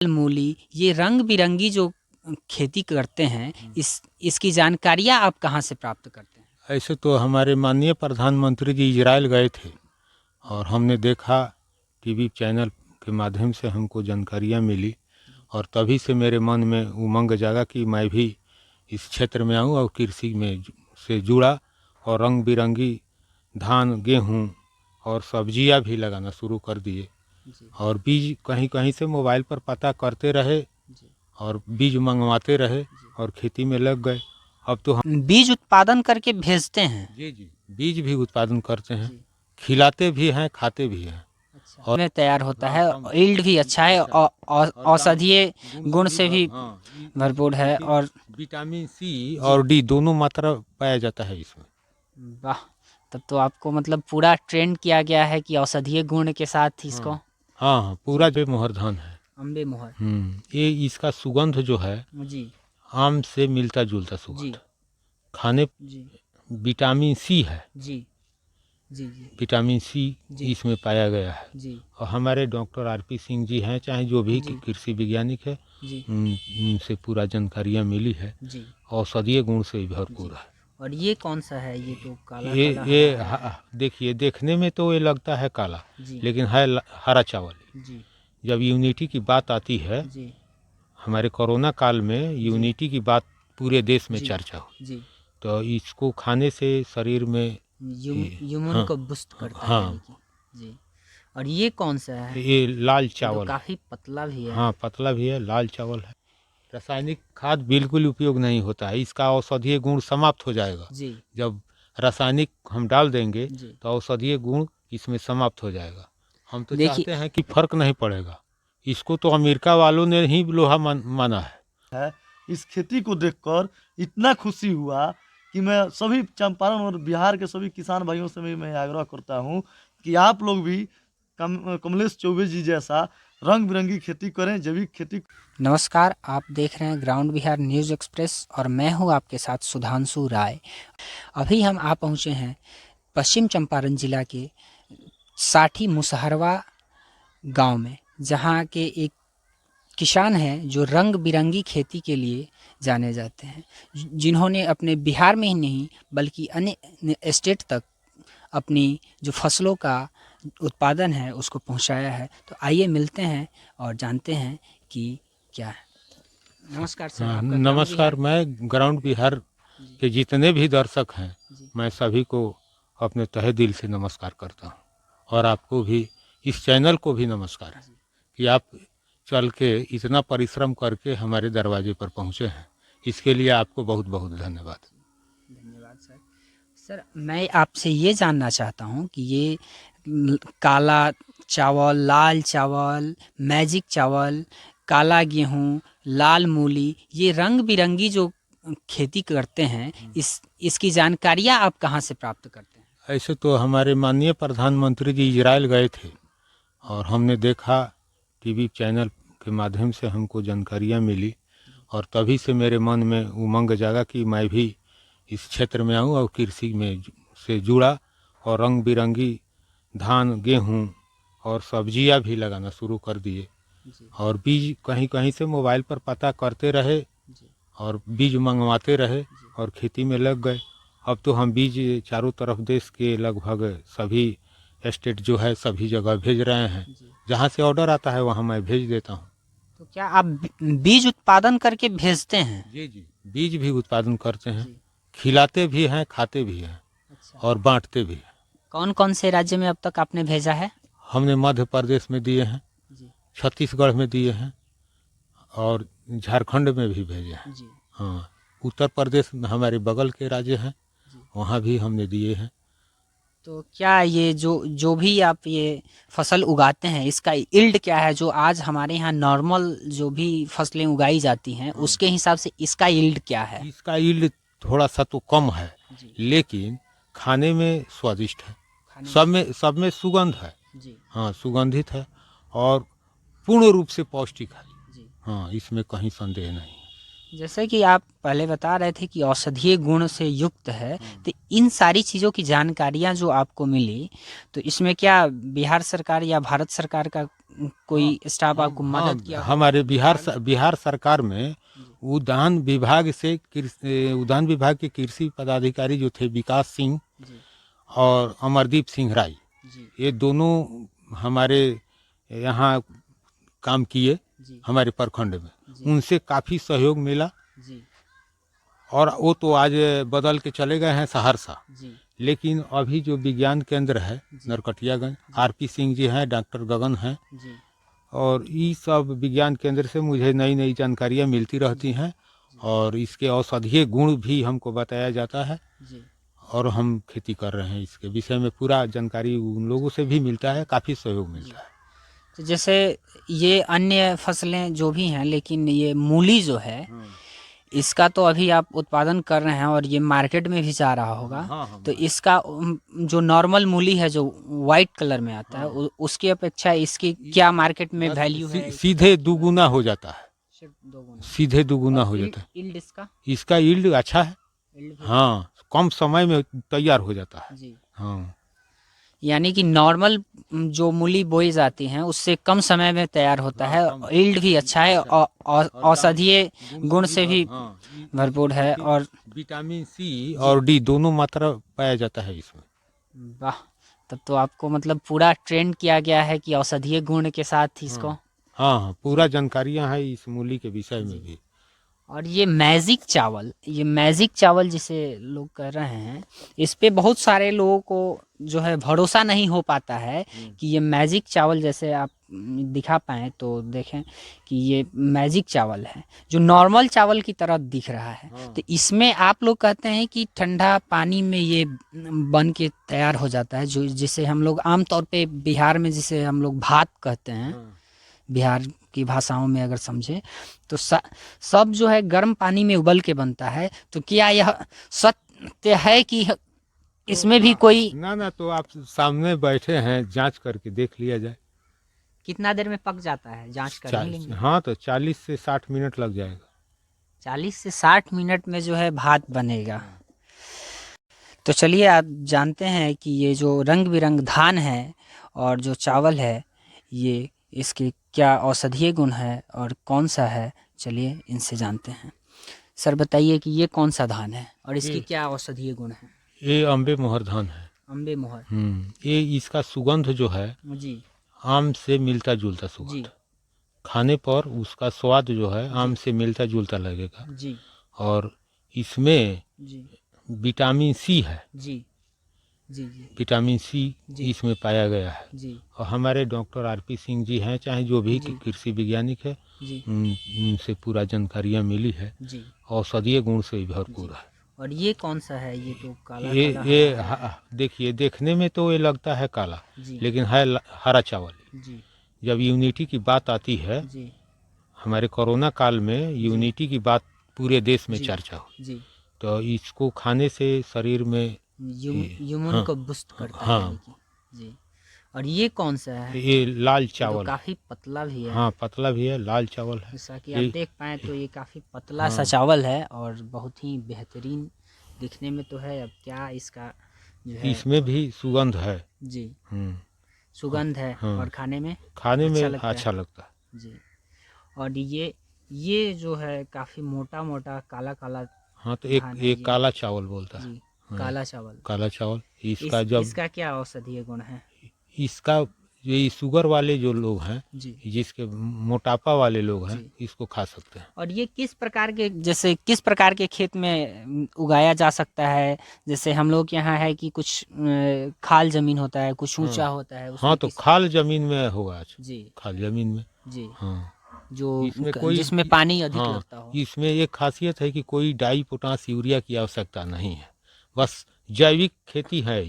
मूली ये रंग बिरंगी जो खेती करते हैं, इसकी जानकारियाँ आप कहाँ से प्राप्त करते हैं? ऐसे तो हमारे माननीय प्रधानमंत्री जी इजराइल गए थे और हमने देखा, टीवी चैनल के माध्यम से हमको जानकारियाँ मिली और तभी से मेरे मन में उमंग जागा कि मैं भी इस क्षेत्र में आऊँ और कृषि में से जुड़ा और रंग बिरंगी धान, गेहूँ और सब्जियाँ भी लगाना शुरू कर दिए। और बीज कहीं कहीं से मोबाइल पर पता करते रहे और बीज मंगवाते रहे और खेती में लग गए। अब तो हम बीज उत्पादन करके भेजते हैं? जी बीज भी उत्पादन करते हैं, खिलाते भी हैं, खाते भी हैं। और में तैयार होता है, यील्ड भी अच्छा है और औषधीय गुण से भी भरपूर है और विटामिन सी और डी दोनों मात्रा पाया जाता है इसमें। वाह, तब तो आपको मतलब पूरा ट्रेंड किया गया है कि औषधीय गुण के साथ इसको। हाँ, पूरा जो मोहर धान है, अम्बे मोहर। ये इसका सुगंध जो है जी आम से मिलता जुलता जी सुगंध। खाने जी विटामिन सी है, जी जी जी विटामिन सी इसमें पाया गया है। जी और हमारे डॉक्टर आरपी सिंह जी हैं, चाहे जो भी जी कृषि वैज्ञानिक है, जी उनसे पूरा जानकारियाँ मिली है। जी। औषधीय गुण से भरपूर है। और ये कौन सा है? ये तो काला ये काला ये हरा है। देखिए, देखने में तो ये लगता है काला, जी लेकिन है हरा चावल। जी जब यूनिटी की बात आती है, जी हमारे कोरोना काल में यूनिटी की बात पूरे देश में जी चर्चा हुई, जी। तो इसको खाने से शरीर में यूमन हाँ को बुस्ट करता है यानी हाँ, कि। जी। और ये कौन सा है? ये लाल ये तो चावल है। काफी पतला भी है। हाँ, पतला भी है, लाल चावल है। रासायनिक खाद बिल्कुल उपयोग नहीं होता है, इसका औषधीय गुण समाप्त हो जाएगा। जी जब रासायनिक हम डाल देंगे जी। तो औषधीय गुण इसमें समाप्त हो जाएगा। हम तो देखिए, चाहते हैं कि फर्क नहीं पड़ेगा। इसको तो अमेरिका वालों ने ही लोहा माना है। इस खेती को देखकर इतना खुशी हुआ कि मैं सभी चंपारण और बिहार के सभी किसान भाइयों से भी मैं आग्रह करता हूं कि आप लोग भी कमलेश चौबे जी जैसा रंग बिरंगी खेती करें, जैविक खेती। नमस्कार, आप देख रहे हैं ग्राउंड बिहार न्यूज़ एक्सप्रेस और मैं हूं आपके साथ सुधांशु राय। अभी हम आ पहुंचे हैं पश्चिम चंपारण जिला के साठी मुसहरवा गांव में, जहां के एक किसान हैं जो रंग बिरंगी खेती के लिए जाने जाते हैं, जिन्होंने अपने बिहार में ही नहीं बल्कि अन्य स्टेट तक अपनी जो फसलों का उत्पादन है उसको पहुंचाया है। तो आइए मिलते हैं और जानते हैं कि क्या है। नमस्कार सर, आपका ग्राउंड नमस्कार। बिहार। मैं ग्राउंड बिहार के जितने भी दर्शक हैं, जी मैं सभी को अपने तहे दिल से नमस्कार करता हूं और आपको भी, इस चैनल को भी नमस्कार है कि आप चल के इतना परिश्रम करके हमारे दरवाजे पर पहुंचे हैं। इसके लिए आपको बहुत बहुत धन्यवाद। धन्यवाद सर। सर, मैं आपसे ये जानना चाहता हूँ कि ये काला चावल, लाल चावल, मैजिक चावल, काला गेहूँ, लाल मूली ये रंग बिरंगी जो खेती करते हैं, इसकी जानकारियाँ आप कहाँ से प्राप्त करते हैं? ऐसे तो हमारे माननीय प्रधानमंत्री जी इजराइल गए थे और हमने देखा, टीवी चैनल के माध्यम से हमको जानकारियाँ मिली और तभी से मेरे मन में उमंग जागा कि मैं भी इस क्षेत्र में आऊँ और कृषि में से जुड़ा और रंग बिरंगी धान, गेहूँ और सब्जियाँ भी लगाना शुरू कर दिए। और बीज कहीं कहीं से मोबाइल पर पता करते रहे और बीज मंगवाते रहे और खेती में लग गए। अब तो हम बीज चारों तरफ देश के लगभग सभी स्टेट जो है सभी जगह भेज रहे हैं। जहाँ से ऑर्डर आता है वहाँ मैं भेज देता हूँ। तो क्या आप बीज उत्पादन करके भेजते हैं? जी बीज भी उत्पादन करते हैं, खिलाते भी हैं, खाते भी हैं और बांटते भी हैं। कौन कौन से राज्य में अब तक आपने भेजा है? हमने मध्य प्रदेश में दिए हैं, छत्तीसगढ़ में दिए हैं और झारखंड में भी भेजे हैं। हाँ, उत्तर प्रदेश में हमारे बगल के राज्य हैं, वहाँ भी हमने दिए हैं। तो क्या ये जो भी आप ये फसल उगाते हैं, इसका यील्ड क्या है? जो आज हमारे यहाँ नॉर्मल जो भी फसलें उगाई जाती हैं उसके हिसाब से इसका यील्ड क्या है? इसका यील्ड थोड़ा सा तो कम है, लेकिन खाने में स्वादिष्ट है, सब में सुगंध है। हाँ, सुगंधित है और पूर्ण रूप से पौष्टिक है। हाँ, इसमें कहीं संदेह नहीं। जैसे कि आप पहले बता रहे थे कि औषधीय गुण से युक्त है, तो इन सारी चीज़ों की जानकारियाँ जो आपको मिली, तो इसमें क्या बिहार सरकार या भारत सरकार का कोई स्टाफ आपको मदद किया? हमारे बिहार सरकार में उद्यान विभाग से उद्यान विभाग के कृषि पदाधिकारी जो थे विकास सिंह जी और अमरदीप सिंह राय, जी ये दोनों हमारे यहाँ काम किए जी हमारे प्रखंड में। जी उनसे काफ़ी सहयोग मिला जी और वो तो आज बदल के चले गए हैं सहरसा। जी लेकिन अभी जो विज्ञान केंद्र है नरकटियागंज, आरपी सिंह जी हैं, डॉक्टर गगन हैं, जी और ये सब विज्ञान केंद्र से मुझे नई नई जानकारियाँ मिलती रहती हैं और इसके औषधीय गुण भी हमको बताया जाता है जी। और हम खेती कर रहे हैं। इसके विषय में पूरा जानकारी उन लोगों से भी मिलता है, काफ़ी सहयोग मिलता है। तो जैसे ये अन्य फसलें जो भी हैं, लेकिन ये मूली जो है इसका तो अभी आप उत्पादन कर रहे हैं और ये मार्केट में भी जा रहा होगा। हाँ, तो इसका जो नॉर्मल मूली है जो वाइट कलर में आता है उसकी अपेक्षा इसकी क्या मार्केट में वैल्यू है? सीधे दुगुना हो जाता है, सिर्फ 2 गुना। सीधे दुगुना हो जाता है। यील्ड इसका? इसका यील्ड अच्छा है, यील्ड भी? हाँ, कम समय में तैयार हो जाता है। जी। हाँ, यानी कि नॉर्मल जो मूली बोई जाती हैं उससे कम समय में तैयार होता है। यील्ड भी अच्छा है और औषधीय गुण से भी भरपूर है और विटामिन सी और डी दोनों मात्रा पाया जाता है इसमें। वाह, तब तो आपको मतलब पूरा ट्रेंड किया गया है कि औषधीय गुण के साथ इसको। हाँ, पूरा जानकारियाँ हैं इस मूली के विषय में भी। और ये मैजिक चावल जिसे लोग कह रहे हैं, इस पे बहुत सारे लोगों को जो है भरोसा नहीं हो पाता है कि ये मैजिक चावल, जैसे आप दिखा पाएँ तो देखें कि ये मैजिक चावल है जो नॉर्मल चावल की तरह दिख रहा है। तो इसमें आप लोग कहते हैं कि ठंडा पानी में ये बन के तैयार हो जाता है, जो जिसे हम लोग आमतौर पे बिहार में जिसे हम लोग भात कहते हैं, बिहार की भाषाओं में अगर समझे तो सब जो है गर्म पानी में उबल के बनता है। तो क्या यह सत्य है कि इसमें भी कोई? ना, तो आप सामने बैठे हैं, जांच करके देख लिया जाए। कितना देर में पक जाता है, जांच कर ही लेंगे? हाँ, तो 40 से 60 मिनट लग जाएगा। 40 से 60 मिनट में जो है भात बनेगा। तो चलिए आप जानते हैं कि ये जो रंग बिरंग धान है और जो चावल है, ये इसके क्या औषधीय गुण है और कौन सा है, चलिए इनसे जानते हैं। सर बताइए कि ये कौन सा धान है और इसकी क्या औषधीय गुण है? ये अम्बे मोहर धान है। अम्बे मोहर? ये इसका सुगंध जो है जी आम से मिलता जुलता जी सुगंध, खाने पर उसका स्वाद जो है आम से मिलता जुलता लगेगा। जी और इसमें जी विटामिन सी है, जी जी जी विटामिन सी इसमें पाया गया है। जी और हमारे डॉक्टर आरपी सिंह जी हैं, चाहे जो भी कृषि वैज्ञानिक है, जी उनसे पूरा जानकारियाँ मिली है। जी। औषधीय गुण से भरपूर है। और ये कौन सा है? ये तो काला ये देखिए, देखने में तो ये लगता है काला, लेकिन है हरा चावल। जी जब यूनिटी की बात आती है, जी हमारे कोरोना काल में यूनिटी की बात पूरे देश में चर्चा हुई, जी। तो इसको खाने से शरीर में यूमन को बूस्ट करता है यानी कि। जी। और ये कौन सा है? ये लाल तो चावल, काफी पतला भी है। हाँ, पतला भी है, लाल चावल है। जैसा कि आप देख पाए तो ये काफी पतला सा चावल है और बहुत ही बेहतरीन दिखने में तो है। अब क्या इसका जो है, इसमें भी सुगंध है। जी हम्म, सुगंध है और खाने में अच्छा लगता है। जी। और ये जो है काफी मोटा मोटा काला काला। हाँ, तो एक काला चावल बोलता है। जी, काला चावल। काला चावल इसका क्या औषधीय गुण है? इसका ये शुगर वाले जो लोग हैं, जिसके मोटापा वाले लोग हैं, इसको खा सकते हैं। और ये किस प्रकार के खेत में उगाया जा सकता है? जैसे हम लोग यहाँ है कि कुछ खाल जमीन होता है, कुछ ऊंचा होता है। हाँ, तो खाल जमीन में होगा। जी, खाल जमीन में। जी हाँ, जो जिसमें पानी अधिक लगता हो। इसमें एक खासियत है कि कोई डाई पोटास यूरिया की आवश्यकता नहीं है, बस जैविक खेती है।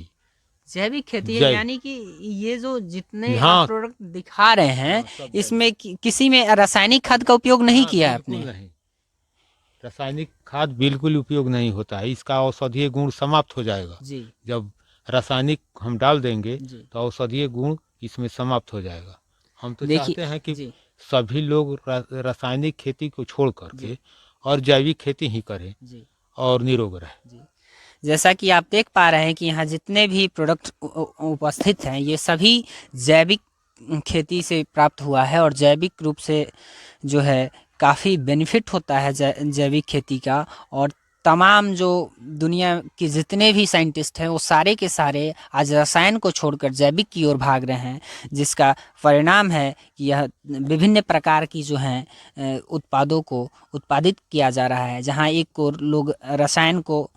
जैविक खेती है, यानी कि ये जो जितने आप प्रोडक्ट दिखा रहे हैं, इसमें किसी में रासायनिक खाद का उपयोग नहीं किया आपने? नहीं, रासायनिक खाद बिल्कुल उपयोग नहीं होता है। इसका औषधीय गुण समाप्त हो जाएगा जी। जब रासायनिक हम डाल देंगे तो औषधीय गुण इसमें समाप्त हो जाएगा। हम तो चाहते हैं कि सभी लोग रासायनिक खेती को छोड़ करके और जैविक खेती ही करें और निरोग रहे। जैसा कि आप देख पा रहे हैं कि यहाँ जितने भी प्रोडक्ट उपस्थित हैं, ये सभी जैविक खेती से प्राप्त हुआ है और जैविक रूप से जो है काफ़ी बेनिफिट होता है जैविक खेती का। और तमाम जो दुनिया के जितने भी साइंटिस्ट हैं वो सारे के सारे आज रसायन को छोड़कर जैविक की ओर भाग रहे हैं, जिसका परिणाम है कि यह विभिन्न प्रकार की जो हैं उत्पादों को उत्पादित किया जा रहा है। जहां एक को लोग रसायन को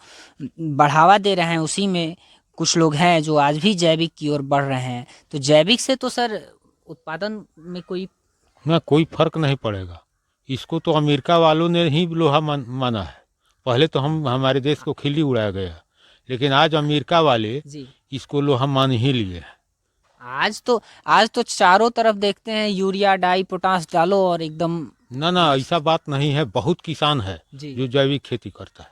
बढ़ावा दे रहे हैं, उसी में कुछ लोग हैं जो आज भी जैविक की ओर बढ़ रहे हैं। तो जैविक से तो सर उत्पादन में कोई ना कोई फर्क नहीं पड़ेगा। इसको तो अमेरिका वालों ने ही लोहा माना है। पहले तो हमारे देश को खिल्ली उड़ाया गया, लेकिन आज अमेरिका वाले जी इसको लोहा मान ही लिए हैं। आज तो चारों तरफ देखते हैं यूरिया डाई पोटास डालो और एकदम। ना ना ऐसा बात नहीं है। बहुत किसान है जी जो जैविक खेती करता है,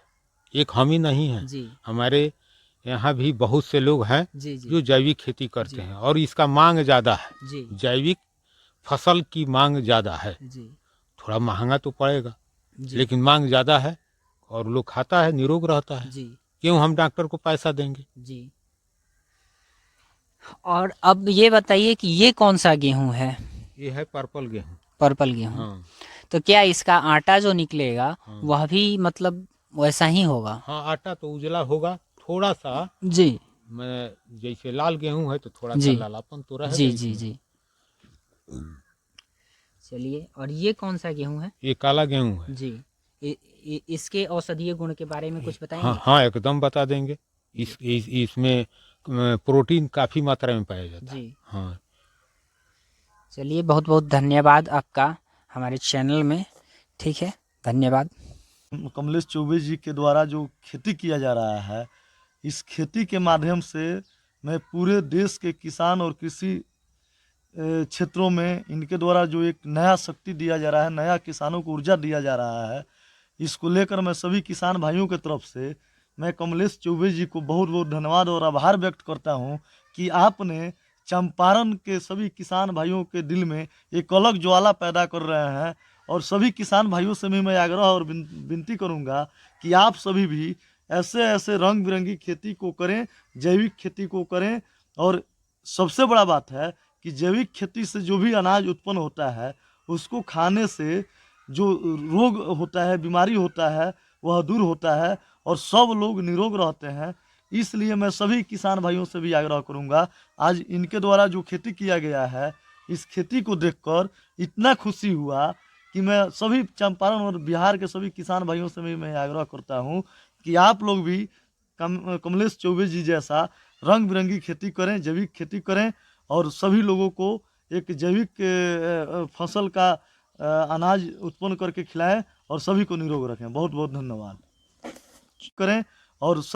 एक हम ही नहीं है। जी हमारे यहाँ भी बहुत से लोग हैं जी जी जो जैविक खेती करते जी हैं, और इसका मांग ज़्यादा है। जी जैविक फसल की मांग ज़्यादा है। जी थोड़ा महंगा तो पड़ेगा, जी लेकिन मांग ज़्यादा है और लोग खाता है, निरोग रहता है। जी क्यों हम डॉक्टर को पैसा देंगे? जी। और अब ये बताइए कि ये कौन सा गेहूं है? ये है पर्पल गेहूँ। पर्पल गेहूं। हाँ तो क्या इसका आटा जो निकलेगा हाँ वह भी मतलब वैसा ही होगा? हाँ, आटा तो उजला होगा थोड़ा सा। जी मैं जैसे लाल गेहूँ है तो थोड़ा सा जी लालापन तो रहेगा जी जी इसमें। जी। चलिए, और ये कौन सा गेहूं है? ये काला गेहूँ है। जी। इसके औषधीय गुण के बारे में कुछ हाँ बताएंगे? हाँ, एकदम बता देंगे। इसमें प्रोटीन काफ़ी मात्रा में पाया जाता है। जी। हाँ चलिए, बहुत बहुत धन्यवाद आपका हमारे चैनल में। ठीक है, धन्यवाद। कमलेश चौबे जी के द्वारा जो खेती किया जा रहा है, इस खेती के माध्यम से मैं पूरे देश के किसान और कृषि क्षेत्रों में इनके द्वारा जो एक नया शक्ति दिया जा रहा है, नया किसानों को ऊर्जा दिया जा रहा है, इसको लेकर मैं सभी किसान भाइयों के तरफ से मैं कमलेश चौबे जी को बहुत बहुत धन्यवाद और आभार व्यक्त करता हूं कि आपने चंपारण के सभी किसान भाइयों के दिल में एक अलग ज्वाला पैदा कर रहे हैं। और सभी किसान भाइयों से भी मैं आग्रह और विनती करूंगा कि आप सभी भी ऐसे ऐसे रंग बिरंगी खेती को करें, जैविक खेती को करें। और सबसे बड़ा बात है कि जैविक खेती से जो भी अनाज उत्पन्न होता है, उसको खाने से जो रोग होता है, बीमारी होता है, वह दूर होता है और सब लोग निरोग रहते हैं। इसलिए मैं सभी किसान भाइयों से भी आग्रह करूंगा, आज इनके द्वारा जो खेती किया गया है, इस खेती को देखकर इतना खुशी हुआ कि मैं सभी चंपारण और बिहार के सभी किसान भाइयों से भी मैं आग्रह करता हूं कि आप लोग भी कमलेश चौबे जी जैसा रंग बिरंगी खेती करें, जैविक खेती करें और सभी लोगों को एक जैविक फसल का अनाज उत्पन्न करके खिलाएं और सभी को निरोग रखें। बहुत बहुत धन्यवाद करें और